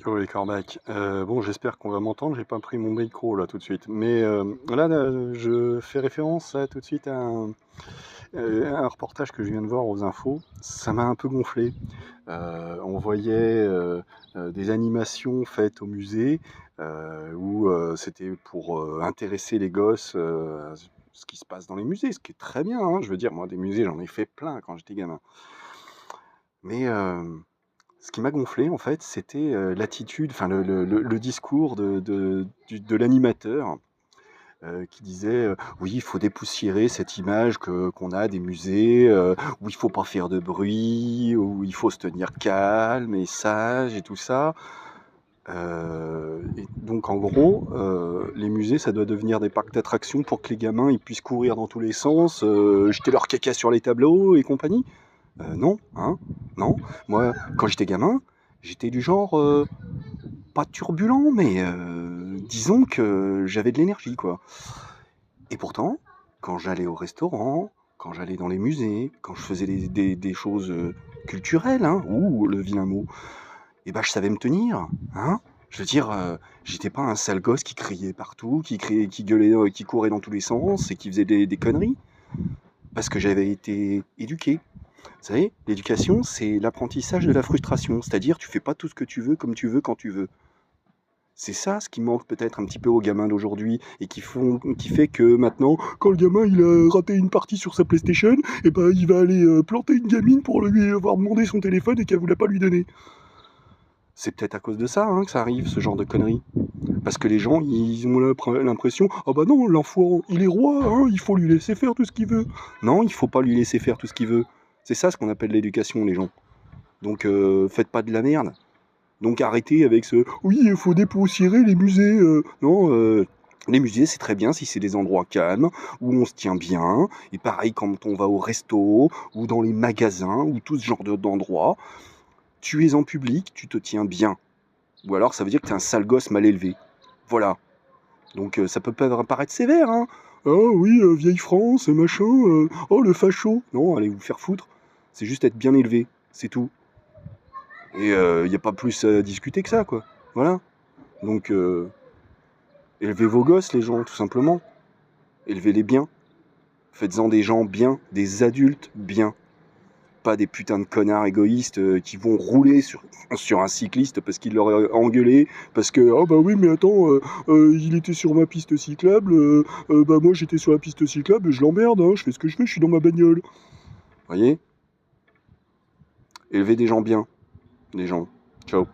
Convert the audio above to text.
Yo les cornacs, bon j'espère qu'on va m'entendre, j'ai pas pris mon micro là tout de suite. Mais je fais référence là tout de suite à un reportage que je viens de voir aux infos. Ça m'a un peu gonflé. On voyait des animations faites au musée où c'était pour intéresser les gosses à ce qui se passe dans les musées, ce qui est très bien, hein. Je veux dire, moi des musées j'en ai fait plein quand j'étais gamin. Mais ce qui m'a gonflé, en fait, c'était l'attitude, enfin le discours de l'animateur qui disait oui, il faut dépoussiérer cette image qu'on a des musées où il faut pas faire de bruit, où il faut se tenir calme et sage et tout ça. Et donc, en gros, les musées, ça doit devenir des parcs d'attractions pour que les gamins ils puissent courir dans tous les sens, jeter leur caca sur les tableaux et compagnie. Non, hein, non. Moi, quand j'étais gamin, j'étais du genre pas turbulent, mais disons que j'avais de l'énergie, quoi. Et pourtant, quand j'allais au restaurant, quand j'allais dans les musées, quand je faisais des choses culturelles, hein, ouh, le vilain mot, et ben je savais me tenir, hein. Je veux dire, j'étais pas un sale gosse qui criait partout, qui criait, qui gueulait, qui courait dans tous les sens et qui faisait des conneries, parce que j'avais été éduqué. Vous savez, l'éducation, c'est l'apprentissage de la frustration, c'est-à-dire tu fais pas tout ce que tu veux comme tu veux quand tu veux. C'est ça ce qui manque peut-être un petit peu aux gamins d'aujourd'hui et qui fait que maintenant, quand le gamin il a raté une partie sur sa PlayStation, et ben il va aller planter une gamine pour lui avoir demandé son téléphone et qu'elle voulait pas lui donner. C'est peut-être à cause de ça hein, que ça arrive, ce genre de conneries. Parce que les gens, ils ont l'impression, ah bah non, l'enfant, il est roi, hein, il faut lui laisser faire tout ce qu'il veut. Non, il faut pas lui laisser faire tout ce qu'il veut. C'est ça ce qu'on appelle l'éducation, les gens. Donc faites pas de la merde. Donc arrêtez avec ce oui, il faut dépoussiérer les musées. Non, les musées, c'est très bien si c'est des endroits calmes, où on se tient bien. Et pareil, quand on va au resto, ou dans les magasins, ou tout ce genre d'endroits, tu es en public, tu te tiens bien. Ou alors ça veut dire que t'es un sale gosse mal élevé. Voilà. Donc ça peut paraître sévère, hein. Ah oui, vieille France, machin, oh le facho. Non, allez vous faire foutre. C'est juste être bien élevé, c'est tout. Et il n'y a pas plus à discuter que ça, quoi. Voilà. Donc, élevez vos gosses, les gens, tout simplement. Élevez-les bien. Faites-en des gens bien, des adultes bien. Pas des putains de connards égoïstes qui vont rouler sur un cycliste parce qu'il leur a engueulé, parce que oh bah oui mais attends il était sur ma piste cyclable, bah moi j'étais sur la piste cyclable, je l'emmerde, hein, je fais ce que je veux, je suis dans ma bagnole. Voyez. Élevez des gens bien, des gens. Ciao.